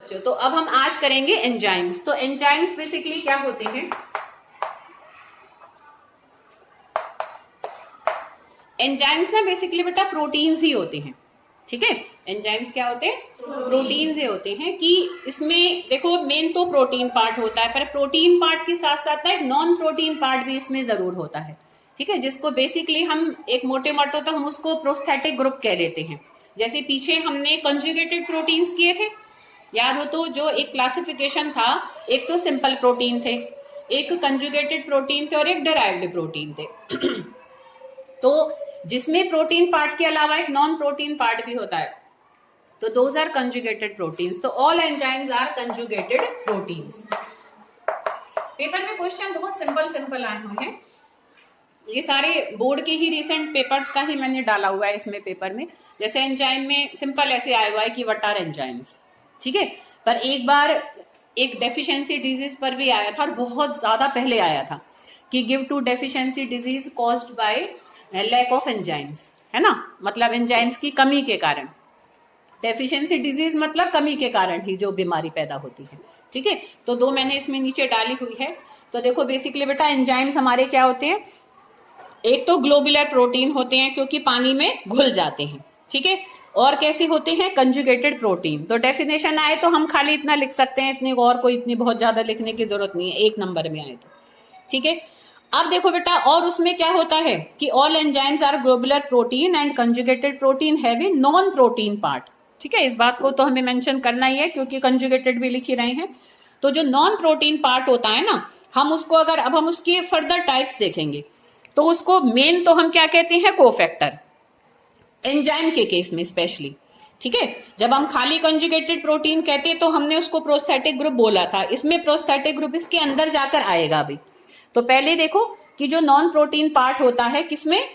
तो अब हम आज करेंगे एंजाइम्स। तो एंजाइम्स बेसिकली क्या होते हैं? एंजाइम्स ना बेसिकली बेटा प्रोटीन्स ही होते हैं, ठीक है। एंजाइम्स क्या होते हैं? प्रोटीन्स ही होते हैं। कि इसमें देखो मेन तो प्रोटीन पार्ट होता है, पर प्रोटीन पार्ट के साथ साथ ना एक नॉन प्रोटीन पार्ट भी इसमें जरूर होता है, ठीक है, जिसको बेसिकली हम एक मोटे मोटे तो हम उसको प्रोस्थेटिक ग्रुप कह देते हैं। जैसे पीछे हमने कंजुगेटेड प्रोटीन्स किए थे, याद हो तो, जो एक क्लासिफिकेशन था, एक तो सिंपल प्रोटीन थे, एक कंजुगेटेड प्रोटीन थे और एक डेराइव्ड प्रोटीन थे। तो जिसमें प्रोटीन पार्ट के अलावा एक नॉन प्रोटीन पार्ट भी होता है, तो दोज आर कंजुगेटेड प्रोटीन्स। तो all enzymes are conjugated proteins. Paper में क्वेश्चन बहुत सिंपल सिंपल आए हुए हैं, ये सारे बोर्ड के ही रिसेंट पेपर्स का ही मैंने डाला हुआ है इसमें पेपर में। जैसे एंजाइम में सिंपल ऐसे आया हुआ है कि व्हाट आर एंजाइम्स, ठीक है। पर एक बार एक डेफिशिएंसी डिजीज पर भी आया था, और बहुत ज्यादा पहले आया था, कि give two deficiency disease caused by lack of enzymes, है ना, मतलब एंजाइम्स की कमी के कारण। डेफिशिएंसी डिजीज मतलब कमी के कारण ही जो बीमारी पैदा होती है, ठीक है। तो दो मैंने इसमें नीचे डाली हुई है। तो देखो बेसिकली बेटा एंजाइम्स हमारे क्या होते हैं? एक तो ग्लोबुलर प्रोटीन होते हैं क्योंकि पानी में घुल जाते हैं, ठीक है। और कैसे होते हैं? Conjugated protein. तो डेफिनेशन आए तो हम खाली इतना लिख सकते हैं, इतनी और कोई इतनी बहुत ज्यादा लिखने की जरूरत नहीं है, एक नंबर में आए तो, ठीक है। अब देखो बेटा, और उसमें क्या होता है कि all enzymes are globular protein and conjugated protein have a non protein part, ठीक है। इस बात को तो हमें मेंशन करना ही है क्योंकि कंजुगेटेड भी लिख ही रहे हैं। तो जो नॉन प्रोटीन पार्ट होता है ना, हम उसको अगर अब हम उसके फर्दर टाइप्स देखेंगे तो उसको मेन तो हम क्या कहते हैं? कोफैक्टर, एंजाइम के केस में स्पेशली, ठीक है। जब हम खाली कंजुगेटेड प्रोटीन कहते हैं तो हमने उसको प्रोस्थेटिक ग्रुप बोला था, इसमें प्रोस्थेटिक ग्रुप इसके अंदर जाकर आएगा अभी। तो पहले देखो कि जो नॉन प्रोटीन पार्ट होता है किसमें?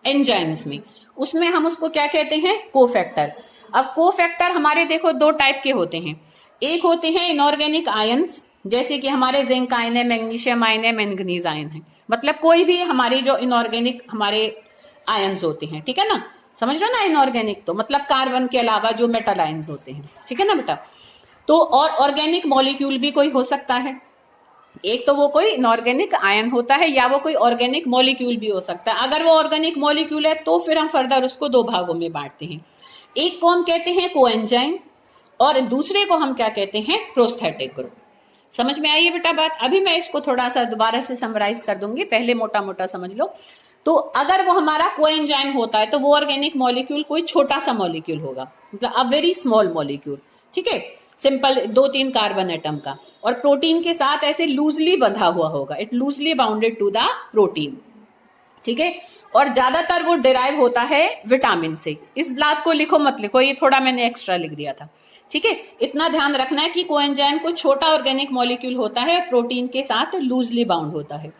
एंजाइम्स में, उसमें हम उसको क्या कहते हैं? कोफैक्टर। अब कोफैक्टर हमारे देखो दो टाइप के होते हैं। एक होते हैं इनऑर्गेनिक आयंस, जैसे कि हमारे जिंक आयन है, मैग्नीशियम आयन है, मैंगनीज आयन है, मतलब कोई भी हमारी जो इनऑर्गेनिक हमारे आयंस होते हैं, ठीक है ना, समझ रहे हो ना। इनऑर्गेनिक तो मतलब कार्बन के अलावा जो मेटल आयंस होते हैं, ठीक है ना बेटा। तो और ऑर्गेनिक मॉलिक्यूल भी कोई हो सकता है, एक तो वो कोई इनऑर्गेनिक आयन होता है या वो कोई ऑर्गेनिक मॉलिक्यूल भी हो सकता है। अगर वो ऑर्गेनिक मॉलिक्यूल है तो फिर हम फर्दर उसको दो भागों में बांटते हैं, एक को हम कहते हैं कोएंजाइम और दूसरे को हम क्या कहते हैं? Prosthetic group. समझ में आई है बेटा बात? अभी मैं इसको थोड़ा सा दोबारा से समराइज कर दूंगी, पहले मोटा मोटा समझ लो। तो अगर वो हमारा कोएंजाइम होता है तो वो ऑर्गेनिक मॉलिक्यूल कोई छोटा सा मॉलिक्यूल होगा, मतलब अ वेरी स्मॉल मॉलिक्यूल, ठीक है, सिंपल 2-3 कार्बन एटम का, और प्रोटीन के साथ ऐसे लूजली बंधा हुआ होगा, it loosely bounded to the protein, ठीक है। और ज्यादातर वो डिराइव होता है विटामिन से। इस बात को लिखो मत लिखो, ये थोड़ा मैंने एक्स्ट्रा लिख दिया था, ठीक है। इतना ध्यान रखना है कि कोएंजाइम को छोटा ऑर्गेनिक मॉलिक्यूल होता है, प्रोटीन के साथ लूजली बाउंड होता है।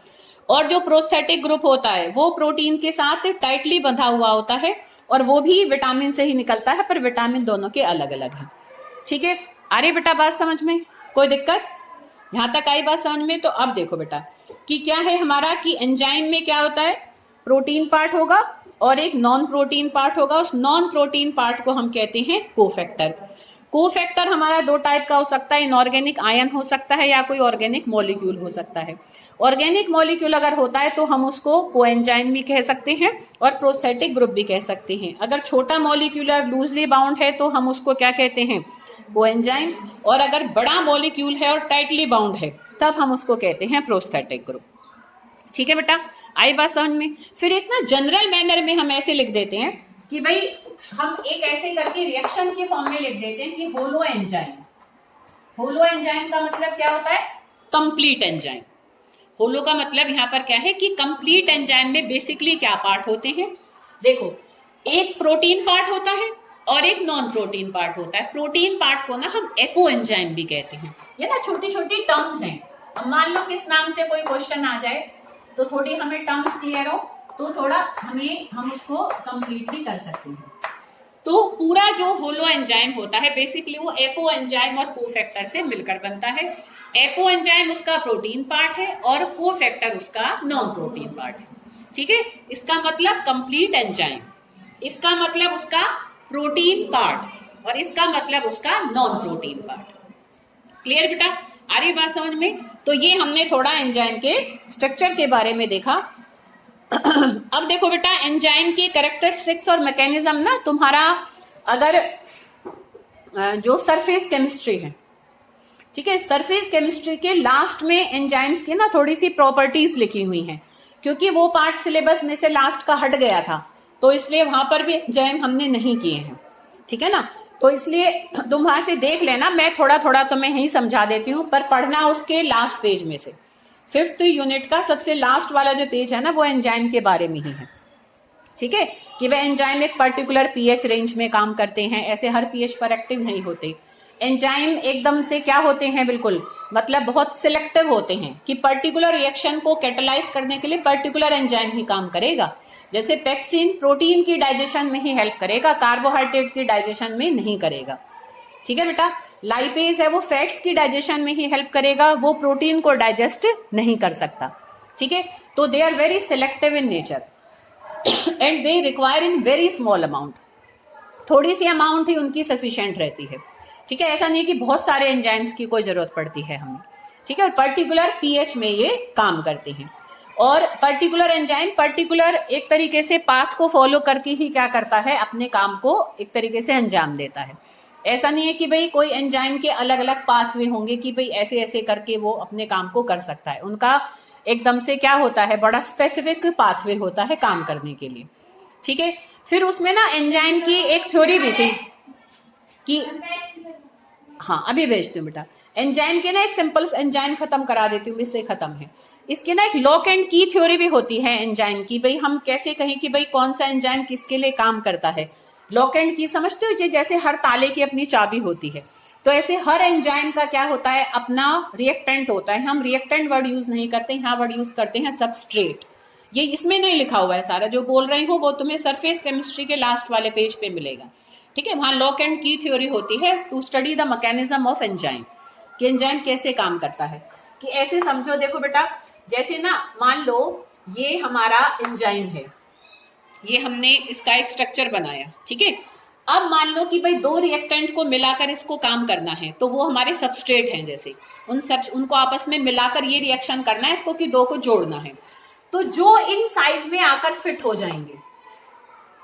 और जो प्रोस्थेटिक ग्रुप होता है वो प्रोटीन के साथ टाइटली बंधा हुआ होता है, और वो भी विटामिन से ही निकलता है, पर विटामिन दोनों के अलग अलग हैं, ठीक है। आ रही बेटा बात समझ में? कोई दिक्कत? यहां तक आई बात समझ में? तो अब देखो बेटा कि क्या है हमारा, कि एंजाइम में क्या होता है? प्रोटीन पार्ट होगा और एक नॉन प्रोटीन पार्ट होगा। उस नॉन प्रोटीन पार्ट को हम कहते हैं कोफैक्टर। कोफैक्टर हमारा दो टाइप का हो सकता है, इनऑर्गेनिक आयन हो सकता है या कोई ऑर्गेनिक मॉलिक्यूल हो सकता है। ऑर्गेनिक मॉलिक्यूल अगर होता है तो हम उसको कोएंजाइम भी कह सकते हैं और प्रोस्थेटिक ग्रुप भी कह सकते हैं। अगर छोटा मॉलिक्यूलर लूजली बाउंड है तो हम उसको क्या कहते हैं? कोएंजाइम। और अगर बड़ा मॉलिक्यूल है और टाइटली बाउंड है तब हम उसको कहते हैं प्रोस्थेटिक ग्रुप, ठीक है बेटा। आई बात समझ में? फिर एक ना जनरल मैनर में हम ऐसे लिख देते हैं कि भाई हम एक ऐसे करके रिएक्शन के फॉर्म में लिख देते हैं कि होलो एंजाइम। होलो एंजाइम का मतलब क्या होता है? Complete enzyme. होलो का मतलब यहाँ पर क्या है कि कंप्लीट एंजाइम में बेसिकली क्या पार्ट होते हैं? देखो, एक प्रोटीन पार्ट होता है और एक नॉन प्रोटीन पार्ट होता है। प्रोटीन पार्ट को ना हम एको एंजाइम भी कहते हैं। ये ना छोटी छोटी टर्म्स हैं। अब मान लो किस नाम से कोई क्वेश्चन आ जाए तो थोड़ी हमें टर्म्स क्लियर हो तो थोड़ा हम उसको कंप्लीट भी कर सकते हैं। तो पूरा जो होलो एंजाइम होता है बेसिकली वो एपो एंजाइम और कोफैक्टर से मिलकर बनता है। एपो एंजाइम उसका प्रोटीन पार्ट है और कोफैक्टर उसका नॉन प्रोटीन पार्ट है, ठीक है। इसका मतलब कंप्लीट एंजाइम, इसका मतलब उसका प्रोटीन पार्ट, और इसका मतलब उसका नॉन प्रोटीन पार्ट। क्लियर बेटा, आ रही बात समझ में? तो ये हमने थोड़ा एंजाइम के स्ट्रक्चर के बारे में देखा। अब देखो बेटा, एंजाइम की कैरेक्टरिस्टिक्स और मैकेनिज्म ना, तुम्हारा अगर जो सरफेस केमिस्ट्री है, ठीक है, सरफेस केमिस्ट्री के लास्ट में एंजाइम्स की ना थोड़ी सी प्रॉपर्टीज लिखी हुई हैं, क्योंकि वो पार्ट सिलेबस में से लास्ट का हट गया था, तो इसलिए वहां पर भी एंजाइम हमने नहीं किए हैं, ठीक है ना। तो इसलिए तुम वहां से देख लेना, मैं थोड़ा थोड़ा तुम्हें यही समझा देती हूँ, पर पढ़ना उसके लास्ट पेज में से। 5th यूनिट का सबसे लास्ट वाला जो पेज है ना, वो एंजाइम के बारे में ही है, ठीक है, कि वह एंजाइम एक पर्टिकुलर पीएच रेंज में काम करते हैं, ऐसे हर पीएच पर एक्टिव नहीं होते। एंजाइम एकदम से क्या होते हैं, बिल्कुल मतलब बहुत सिलेक्टिव होते हैं, कि पर्टिकुलर रिएक्शन को कैटेलाइज करने के लिए पर्टिकुलर एंजाइम ही काम करेगा। जैसे पेप्सिन प्रोटीन की डाइजेशन में ही हेल्प करेगा, कार्बोहाइड्रेट की डाइजेशन में नहीं करेगा, ठीक है बेटा। लाइपेज है वो फैट्स की डाइजेशन में ही हेल्प करेगा, वो प्रोटीन को डाइजेस्ट नहीं कर सकता, ठीक है। तो they are very selective in nature and they require in very small amount, थोड़ी सी अमाउंट ही उनकी सफिशिएंट रहती है, ठीक है। ऐसा नहीं कि बहुत सारे एंजाइम्स की कोई जरूरत पड़ती है हमें, ठीक है। और पर्टिकुलर पीएच में ये काम करते हैं, और पर्टिकुलर एंजाइम पर्टिकुलर एक तरीके से पाथ को फॉलो करके ही क्या करता है, अपने काम को एक तरीके से अंजाम देता है। ऐसा नहीं है कि भाई कोई एंजाइम के अलग अलग पाथवे होंगे कि भाई ऐसे ऐसे करके वो अपने काम को कर सकता है, उनका एकदम से क्या होता है, बड़ा स्पेसिफिक पाथवे होता है काम करने के लिए, ठीक है। फिर उसमें ना एंजाइम की एक थ्योरी भी थी कि, हाँ अभी भेजती हूँ बेटा, एंजाइम के ना एक सिंपल एंजाइम खत्म करा देती हूँ, इससे खत्म है। इसके ना एक लॉक एंड की थ्योरी भी होती है एंजाइम की, भाई हम कैसे कहें कि भाई कौन सा एंजाइम किसके लिए काम करता है। लॉक एंड की समझते हो, जैसे हर ताले की अपनी चाबी होती है, तो ऐसे हर एंजाइम का क्या होता है, अपना रिएक्टेंट होता है। हम रिएक्टेंट वर्ड यूज नहीं करते, यहाँ वर्ड यूज करते हैं सबस्ट्रेट। ये इसमें नहीं लिखा हुआ है, सारा जो बोल रही हूँ वो तुम्हें सरफेस केमिस्ट्री के लास्ट वाले पेज पे मिलेगा, ठीक है। वहां लॉक एंड की थ्योरी होती है to study the mechanism of enzyme, कि एंजाइम कैसे काम करता है। कि ऐसे समझो, देखो बेटा, जैसे ना मान लो ये हमारा एंजाइम है, ये हमने इसका एक स्ट्रक्चर बनाया, ठीक है। अब मान लो कि भाई दो रिएक्टेंट को मिलाकर इसको काम करना है, तो वो हमारे सबस्ट्रेट हैं, जैसे उनको आपस में मिलाकर ये रिएक्शन करना है, इसको कि दो को जोड़ना है, तो जो इन साइज में आकर फिट हो जाएंगे,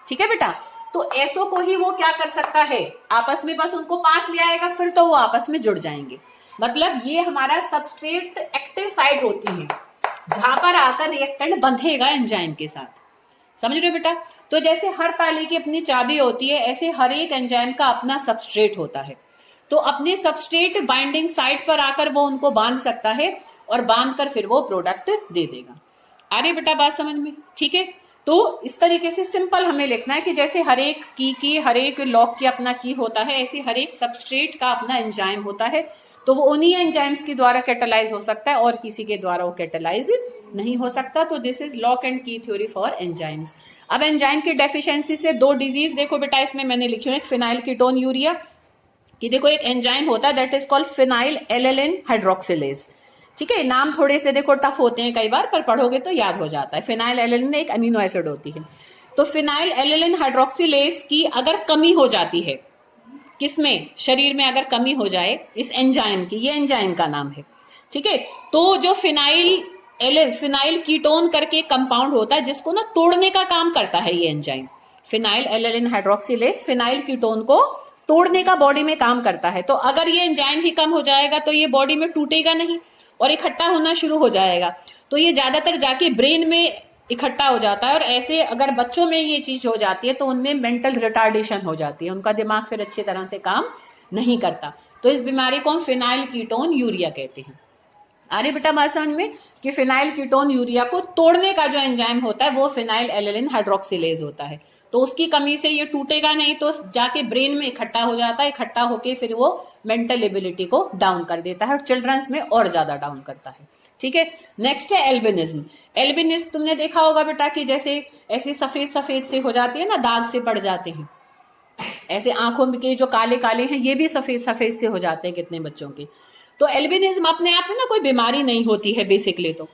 ठीक है बेटा। तो ऐसो को ही वो क्या कर सकता है, आपस में बस उनको पास ले आएगा, फिर तो वो आपस में जुड़ जाएंगे। मतलब ये हमारा सबस्ट्रेट एक्टिव साइड होती है, जहां पर आकर रिएक्टेंट बंधेगा एंजाइम के साथ, समझ रहे हो बेटा। तो जैसे हर ताले की अपनी चाबी होती है, ऐसे हर एक एंजाइम का अपना सबस्ट्रेट होता है, तो अपने सबस्ट्रेट बाइंडिंग साइट पर आकर वो उनको बांध सकता है, और बांध कर फिर वो प्रोडक्ट दे देगा। आ रही बेटा बात समझ में, ठीक है। तो इस तरीके से सिंपल हमें लिखना है कि जैसे हर एक की हर एक लॉक की अपना की होता है, ऐसे हर एक सबस्ट्रेट का अपना एंजाइम होता है, तो वो उन्हीं एंजाइम्स के द्वारा कैटेलाइज हो सकता है, और किसी के द्वारा वो कैटेलाइज नहीं हो सकता। तो दिस इज लॉक एंड की थ्योरी फॉर एंजाइम्स। अब एंजाइम की डेफिशिएंसी से दो डिजीज देखो बेटा, इसमें मैंने लिखी है, एक फिनाइल कीटोन यूरिया, कि देखो एक एंजाइम होता है that is called phenyl alanine hydroxylase, ठीक है। नाम थोड़े से देखो टफ होते हैं कई बार, पर पढ़ोगे तो याद हो जाता है। फिनाइल एलेनिन एक अमीनो एसिड होती है, तो फिनाइल एलेनिन हाइड्रोक्सिलेज की अगर कमी हो जाती है, किसमें, शरीर में अगर कमी हो जाए इस एंजाइम की, ये एंजाइम का नाम है, ठीक है। तो जो फिनाइल कीटोन करके कंपाउंड होता है, जिसको ना तोड़ने का काम करता है ये enzyme, phenyl alanine hydroxylase phenyl ketone को तोड़ने का बॉडी में काम करता है। तो अगर ये एंजाइम ही कम हो जाएगा तो ये बॉडी में टूटेगा नहीं और इकट्ठा होना शुरू हो जाएगा, तो ये ज्यादातर जाके ब्रेन में इकट्ठा हो जाता है। और ऐसे अगर बच्चों में ये चीज हो जाती है तो उनमें मेंटल रिटार्डेशन हो जाती है, उनका दिमाग फिर अच्छी तरह से काम नहीं करता। तो इस बीमारी को हम फिनाइल कीटोन यूरिया कहते हैं। अरे बेटा बात समझ में, कि फिनाइल कीटोन यूरिया को तोड़ने का जो एंजाइम होता है वो फिनाइल एलेनिन हाइड्रोक्सिलेज होता है, तो उसकी कमी से ये टूटेगा नहीं, तो जाके ब्रेन में इकट्ठा हो जाता है, इकट्ठा होके फिर वो मेंटल एबिलिटी को डाउन कर देता है, और चिल्ड्रंस में और ज्यादा डाउन करता है, ठीक है। नेक्स्ट है एल्बिनिज्म। एल्बिनिज्म तुमने देखा होगा बेटा कि जैसे ऐसे सफेद सफेद से हो जाती है ना, दाग से पड़ जाते हैं, ऐसे आंखों के जो काले काले हैं ये भी सफेद सफेद से हो जाते हैं कितने बच्चों के। तो एल्बिनिज्म अपने आप में ना कोई बीमारी नहीं होती है बेसिकली, तो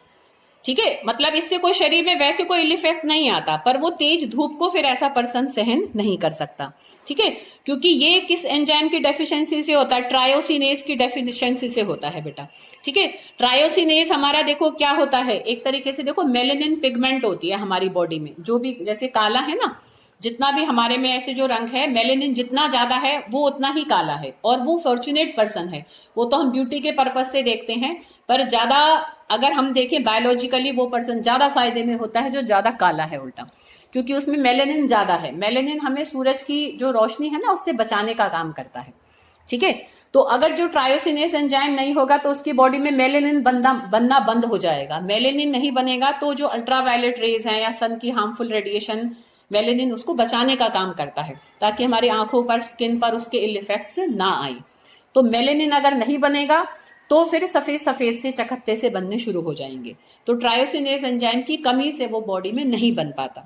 ठीक है, मतलब इससे कोई शरीर में वैसे कोई इल इफेक्ट नहीं आता, पर वो तेज धूप को फिर ऐसा पर्सन सहन नहीं कर सकता। ठीक है, क्योंकि ये किस एंजाइम की डेफिशिएंसी से होता है? ट्रायोसिनेज की डेफिशिएंसी से होता है बेटा। ठीक है, ट्रायोसिनेज हमारा देखो क्या होता है, एक तरीके से देखो मेलेनिन पिगमेंट होती है हमारी बॉडी में, जो भी जैसे काला है ना, जितना भी हमारे में ऐसे जो रंग है, मेलेनिन जितना ज्यादा है वो उतना ही काला है, और वो फॉर्चुनेट पर्सन है। वो तो हम ब्यूटी के पर्पज से देखते हैं, पर ज्यादा अगर हम देखें बायोलॉजिकली वो पर्सन ज्यादा फायदे में होता है जो ज्यादा काला है उल्टा, क्योंकि उसमें मेलेनिन ज्यादा है। मेलेनिन हमें सूरज की जो रोशनी है ना उससे बचाने का काम करता है। ठीक है, तो अगर जो ट्रायोसिनेज एंजाइम नहीं होगा तो उसकी बॉडी में मेलेनिन बनना बंद हो जाएगा। मेलेनिन नहीं बनेगा तो जो अल्ट्रावायलेट रेज हैं या सन की हार्मफुल रेडिएशन, मेलेनिन उसको बचाने का काम करता है, ताकि हमारी आंखों पर, स्किन पर उसके इल इफेक्ट्स ना आए। तो मेलेनिन अगर नहीं बनेगा तो फिर सफेद सफेद से चकत्ते से बनने शुरू हो जाएंगे। तो ट्रायोसिनेज एंजाइम की कमी से वो बॉडी में नहीं बन पाता।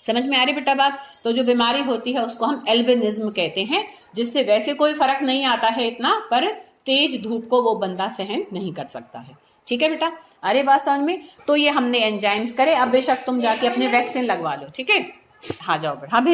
समझ में आ रही बेटा बात? तो जो बीमारी होती है उसको हम एल्बिनिज्म कहते हैं, जिससे वैसे कोई फर्क नहीं आता है इतना, पर तेज धूप को वो बंदा सहन नहीं कर सकता है। ठीक है बेटा, अरे बात समझ में? तो ये हमने एंजाइम्स करे। अब बेशक तुम जाके अपने वैक्सीन लगवा लो। ठीक है, हाँ जाओ बेटा। हाँ